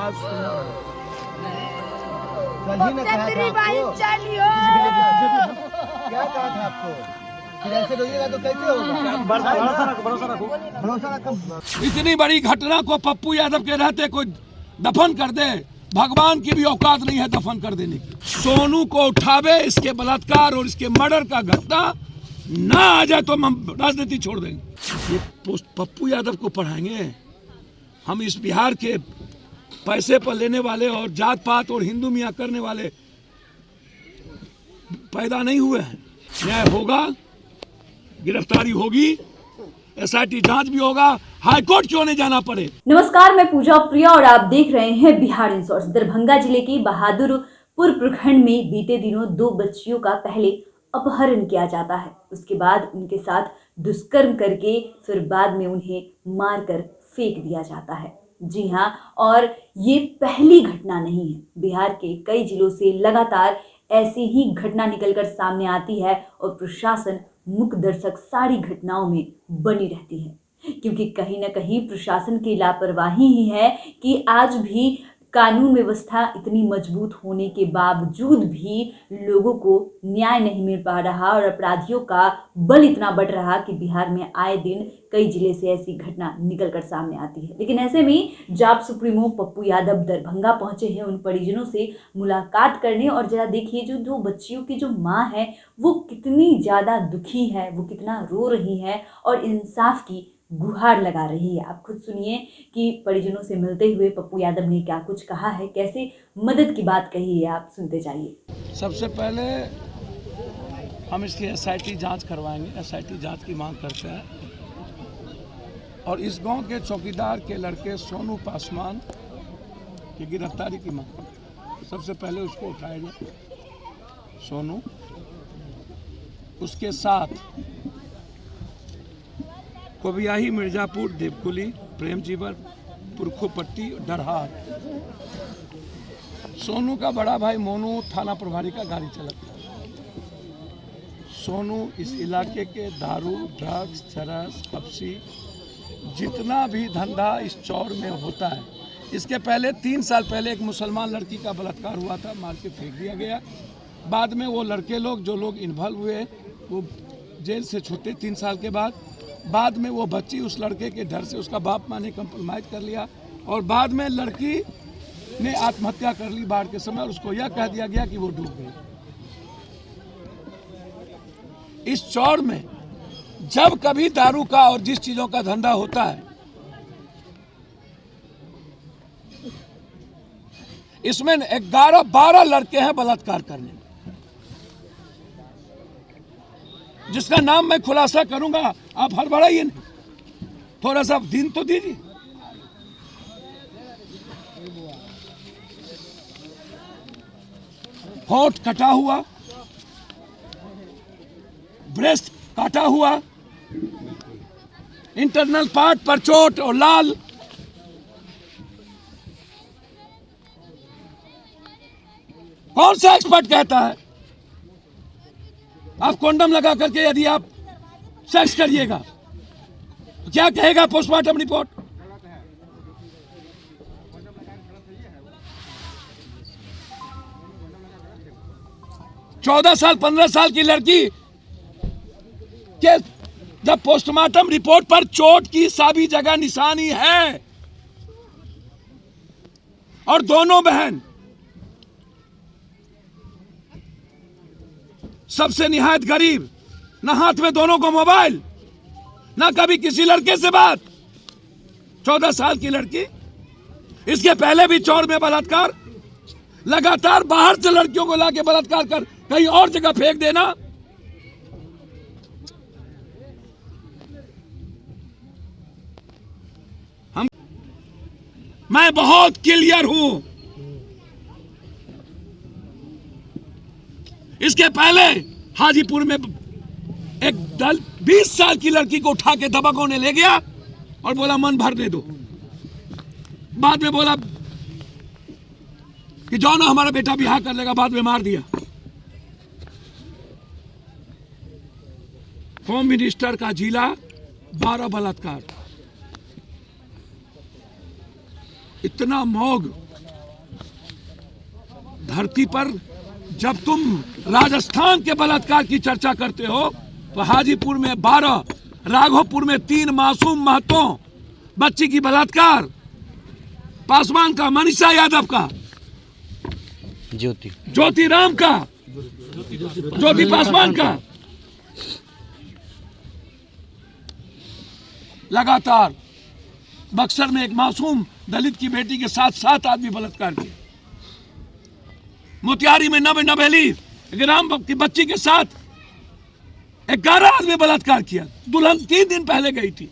बात सुनो। कल ही ना कहा था आपको, क्या कहा था आपको? फिर ऐसे रोइएगा तो कैसे होगा? भरोसा रखो। इतनी बड़ी घटना को पप्पू यादव के रहते कोई दफन कर दे, भगवान की भी औकात नहीं है दफन कर देने की। सोनू को उठावे, इसके बलात्कार और इसके मर्डर का घटना ना आ जाए तो हम राजनीति छोड़ देंगे। ये पप्पू यादव को पढ़ाएंगे हम? इस बिहार के पैसे पर लेने वाले और जात पात और हिंदू मियाँ करने वाले पैदा नहीं हुए हैं। न्याय होगा, गिरफ्तारी होगी, एसआईटी जांच भी होगा, हाईकोर्ट क्यों नहीं जाना पड़े। नमस्कार, मैं पूजा प्रिया और आप देख रहे हैं बिहार इन शॉर्ट्स। दरभंगा जिले के बहादुरपुर प्रखंड में बीते दिनों 2 बच्चियों का पहले अपहरण किया जाता है, उसके बाद उनके साथ दुष्कर्म करके फिर बाद में उन्हें मारकर फेंक दिया जाता है। जी हाँ, और ये पहली घटना नहीं है। बिहार के कई जिलों से लगातार ऐसी ही घटना निकलकर सामने आती है और प्रशासन मूक दर्शक सारी घटनाओं में बनी रहती है, क्योंकि कहीं ना कहीं प्रशासन की लापरवाही ही है कि आज भी कानून व्यवस्था इतनी मजबूत होने के बावजूद भी लोगों को न्याय नहीं मिल पा रहा और अपराधियों का बल इतना बढ़ रहा कि बिहार में आए दिन कई जिले से ऐसी घटना निकलकर सामने आती है। लेकिन ऐसे में जाप सुप्रीमो पप्पू यादव दरभंगा पहुंचे हैं उन परिजनों से मुलाकात करने, और जरा देखिए जो 2 बच्चियों की जो माँ है वो कितनी ज़्यादा दुखी है, वो कितना रो रही है और इंसाफ की गुहार लगा रही है। आप खुद सुनिए कि परिजनों से मिलते हुए पप्पू यादव ने क्या कुछ कहा है, कैसे मदद की बात कही है, आप सुनते जाइए। सबसे पहले हम इसकी एसआईटी जांच करवाएंगे, एसआईटी जांच की मांग करते हैं और इस गांव के चौकीदार के लड़के सोनू पासवान की गिरफ्तारी की मांग करते हैं। सबसे पहले उसको उठाया जाए, सोनू, उसके साथ कोबियाही, मिर्जापुर, देवकुली, प्रेमजीवर, पुरखोपट्टी, डरहार। सोनू का बड़ा भाई मोनू थाना प्रभारी का गाड़ी चलाता है। सोनू इस इलाके के दारू, ड्रग्स, चरस, हफ्सी, जितना भी धंधा इस चौर में होता है। इसके पहले 3 साल पहले एक मुसलमान लड़की का बलात्कार हुआ था, मार के फेंक दिया गया। बाद में वो लड़के लोग जो लोग इन्वॉल्व हुए वो जेल से छूटे 3 साल के बाद में वो बच्ची उस लड़के के डर से उसका बाप माँ ने कंप्रोमाइज कर लिया और बाद में लड़की ने आत्महत्या कर ली बाढ़ के समय और उसको यह कह दिया गया कि वो डूब गई। इस चौर में जब कभी दारू का और जिस चीजों का धंधा होता है, इसमें 11-12 लड़के हैं बलात्कार करने में, जिसका नाम मैं खुलासा करूंगा। आप हड़बड़ाइए नहीं, थोड़ा सा दिन तो दीजिए। होंठ कटा हुआ, ब्रेस्ट काटा हुआ, इंटरनल पार्ट पर चोट और लाल। कौन सा एक्सपर्ट कहता है आप कंडोम लगा करके यदि आप सेक्स करिएगा तो क्या कहेगा पोस्टमार्टम रिपोर्ट? चौदह साल 15 साल की लड़की के जब पोस्टमार्टम रिपोर्ट पर चोट की सभी जगह निशानी है और दोनों बहन सबसे निहायत गरीब, ना हाथ में दोनों को मोबाइल, ना कभी किसी लड़के से बात। 14 साल की लड़की, इसके पहले भी चौर में बलात्कार, लगातार बाहर से लड़कियों को लाके बलात्कार कर कहीं और जगह फेंक देना। मैं बहुत क्लियर हूं। इसके पहले हाजीपुर में एक दल 20 साल की लड़की को उठा के दबंगों ने ले गया और बोला मन भरने दो। बाद में बोला कि जाओ ना हमारा बेटा बिहार कर लेगा, बाद में मार दिया। होम मिनिस्टर का जिला 12 बलात्कार। इतना मौग धरती पर जब तुम राजस्थान के बलात्कार की चर्चा करते हो तो हाजीपुर में 12, राघोपुर में 3 मासूम महतों बच्ची की बलात्कार, पासवान का, मनीषा यादव का, ज्योति राम का, ज्योति पासवान का, लगातार बक्सर में एक मासूम दलित की बेटी के साथ 7 आदमी बलात्कार किए, मोतिहारी में नवेली ग्राम की बच्ची के साथ 11 आदमी बलात्कार किया। दुल्हन 3 दिन पहले गई थी।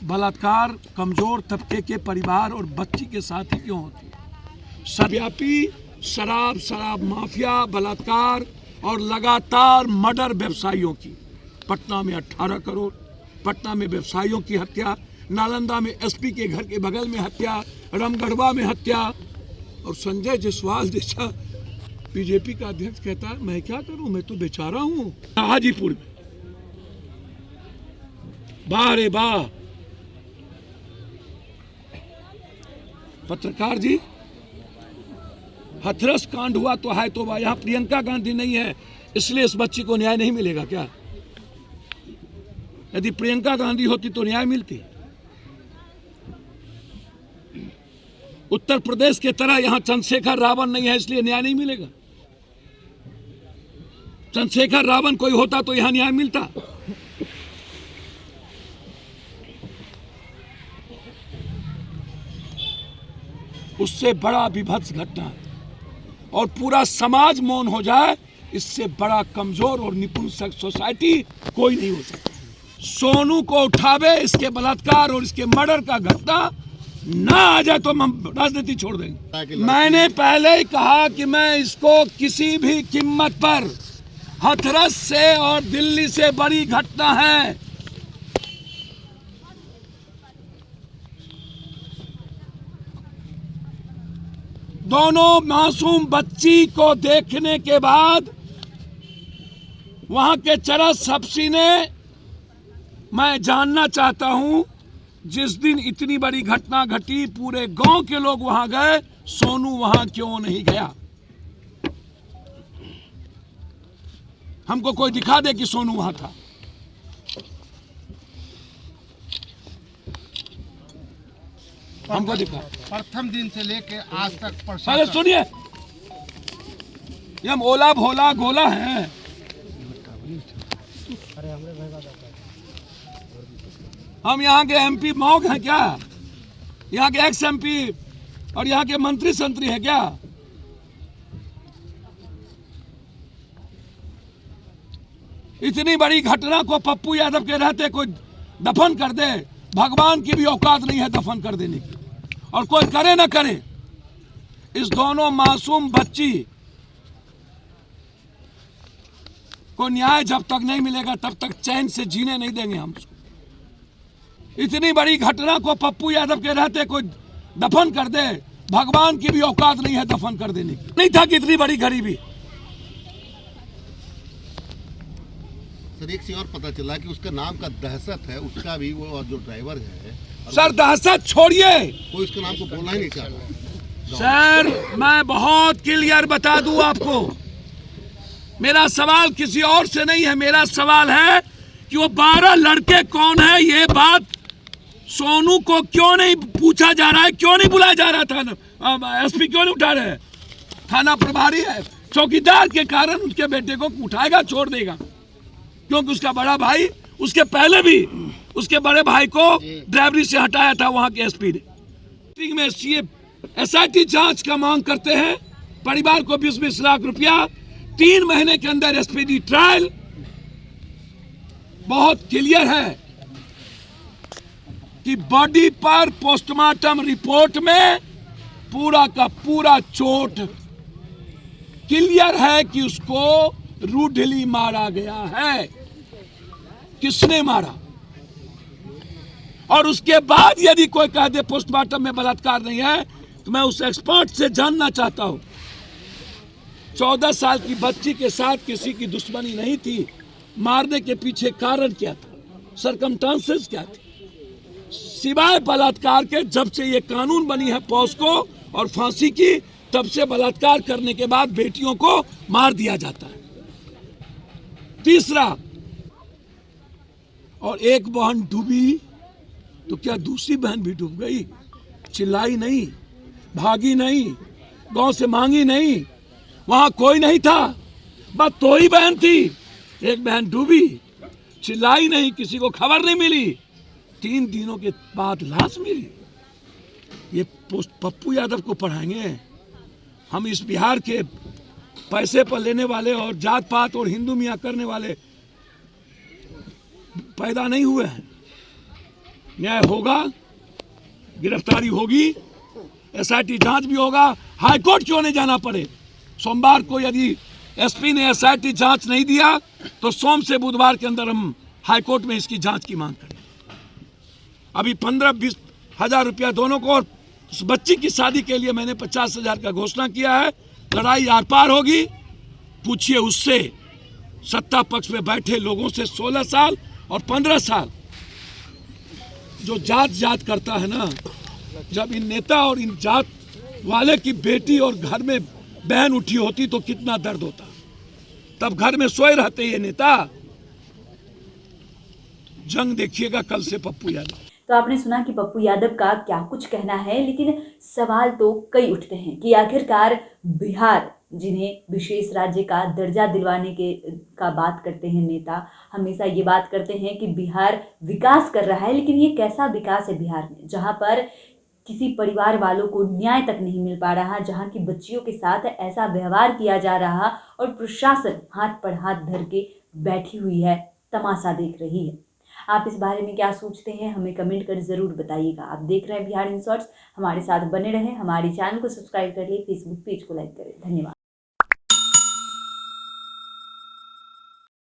बलात्कार कमजोर तबके के परिवार और बच्ची के साथ ही क्यों होती है? सर्वव्यापी शराब माफिया, बलात्कार और लगातार मर्डर व्यवसायियों की, पटना में 18 करोड़, पटना में व्यवसायियों की हत्या, नालंदा में एसपी के घर के बगल में हत्या, रामगढ़वा में हत्या, और संजय जायसवाल जैसा बीजेपी का अध्यक्ष कहता है मैं क्या करूं, मैं तो बेचारा हूं। हाजीपुर में वाह रे वाह, पत्रकार जी, हथरस कांड हुआ तो है तो यहाँ प्रियंका गांधी नहीं है इसलिए इस बच्ची को न्याय नहीं मिलेगा क्या? यदि प्रियंका गांधी होती तो न्याय मिलती। उत्तर प्रदेश के तरह यहां चंद्रशेखर रावण नहीं है इसलिए न्याय नहीं मिलेगा। चंद्रशेखर रावण कोई होता तो यहां न्याय मिलता। उससे बड़ा विभत्स घटना है और पूरा समाज मौन हो जाए, इससे बड़ा कमजोर और निपुण सोसाइटी कोई नहीं हो सकता। सोनू को उठावे, इसके बलात्कार और इसके मर्डर का घटना ना आ जाए तो हम राजनीति छोड़ देंगे। मैंने पहले ही कहा कि मैं इसको किसी भी कीमत पर, हथरस से और दिल्ली से बड़ी घटना है। दोनों मासूम बच्ची को देखने के बाद वहां के चरस हब्सी ने, मैं जानना चाहता हूं, जिस दिन इतनी बड़ी घटना घटी पूरे गांव के लोग वहां गए, सोनू वहां क्यों नहीं गया? हमको कोई दिखा दे कि सोनू वहां था। हमको दिखा। प्रथम दिन से लेके आज तक पहले सुनिए, ये हम ओला भोला गोला हैं। हम यहाँ के एमपी मौक हैं क्या? यहाँ के एक्स एमपी और यहाँ के मंत्री संतरी हैं क्या? इतनी बड़ी घटना को पप्पू यादव के रहते कोई दफन कर दे, भगवान की भी औकात नहीं है दफन कर देने की, और कोई करे ना करे। इस दोनों मासूम बच्ची को न्याय जब तक नहीं मिलेगा तब तक चैन से जीने नहीं देंगे हम। इतनी बड़ी घटना को पप्पू यादव के रहते कोई दफन कर दे, भगवान की भी औकात नहीं है दफन कर देने की। नहीं था कि इतनी बड़ी गरीबी। सर एक चीज और पता चला कि उसका नाम का दहशत है, उसका भी वो जो ड्राइवर है। सर दहशत छोड़िए, कोई उसके नाम को बोलना ही नहीं चाह रहा। सर मैं बहुत क्लियर बता दूं आपको, मेरा सवाल किसी और से नहीं है। मेरा सवाल है कि वो 12 लड़के कौन है, ये बात सोनू को क्यों नहीं पूछा जा रहा है, क्यों नहीं बुलाया जा रहा था? एसपी क्यों नहीं उठा रहे? थाना प्रभारी है, चौकीदार के कारण उसके बेटे को उठाएगा, छोड़ देगा, क्योंकि उसका बड़ा भाई उसके पहले भी उसके बड़े भाई को ड्राइवरी से हटाया था वहां के एसपी ने। में एसआईटी जांच का मांग करते हैं, परिवार को 20-20 लाख रुपया, 3 महीने के अंदर एसपीडी ट्रायल। बहुत क्लियर है कि बॉडी पर पोस्टमार्टम रिपोर्ट में पूरा का पूरा चोट क्लियर है कि उसको रूडली मारा गया है। किसने मारा? और उसके बाद यदि कोई कह दे पोस्टमार्टम में बलात्कार नहीं है तो मैं उस एक्सपर्ट से जानना चाहता हूं, 14 साल की बच्ची के साथ किसी की दुश्मनी नहीं थी, मारने के पीछे कारण क्या था, सरकमस्टांसेस क्या थे? सिवाय बलात्कार के जब से ये कानून बनी है पॉस्को और फांसी की, तब से बलात्कार करने के बाद बेटियों को मार दिया जाता है। तीसरा, और एक बहन डूबी तो क्या दूसरी बहन भी डूब गई? चिल्लाई नहीं, भागी नहीं, गांव से मांगी नहीं, वहां कोई नहीं था, बस दो ही बहन थी। एक बहन डूबी, चिल्लाई नहीं, किसी को खबर नहीं मिली, 3 दिनों के बाद लाश मिली। ये पप्पू यादव को पढ़ाएंगे हम? इस बिहार के पैसे पर लेने वाले और जात पात और हिंदू मियाँ करने वाले पैदा नहीं हुए हैं। न्याय होगा, गिरफ्तारी होगी, एसआईटी जांच भी होगा। हाईकोर्ट क्यों नहीं जाना पड़े? सोमवार को यदि एसपी ने एसआईटी जांच नहीं दिया तो सोम से बुधवार के अंदर हम हाईकोर्ट में इसकी जांच की मांग करें। अभी 15-20 हजार रुपया दोनों को, और उस बच्ची की शादी के लिए मैंने 50,000 का घोषणा किया है। लड़ाई आर पार होगी, पूछिए उससे, सत्ता पक्ष में बैठे लोगों से। 16 साल और 15 साल जो जात करता है ना, जब इन नेता और इन जात वाले की बेटी और घर में बहन उठी होती तो कितना दर्द होता। तब घर में सोए रहते ये नेता। जंग देखिएगा कल से पप्पू यादव। तो आपने सुना कि पप्पू यादव का क्या कुछ कहना है, लेकिन सवाल तो कई उठते हैं कि आखिरकार बिहार, जिन्हें विशेष राज्य का दर्जा दिलवाने का बात करते हैं नेता, हमेशा ये बात करते हैं कि बिहार विकास कर रहा है, लेकिन ये कैसा विकास है बिहार में, जहाँ पर किसी परिवार वालों को न्याय तक नहीं मिल पा रहा, जहाँ की बच्चियों के साथ ऐसा व्यवहार किया जा रहा और प्रशासन हाथ पर हाथ धर के बैठी हुई है, तमाशा देख रही है। आप इस बारे में क्या सोचते हैं, हमें कमेंट कर ज़रूर बताइएगा। आप देख रहे हैं बिहार इन शॉर्ट्स, हमारे साथ बने रहें, हमारे चैनल को सब्सक्राइब कर लिए, फेसबुक पेज को लाइक करें। धन्यवाद।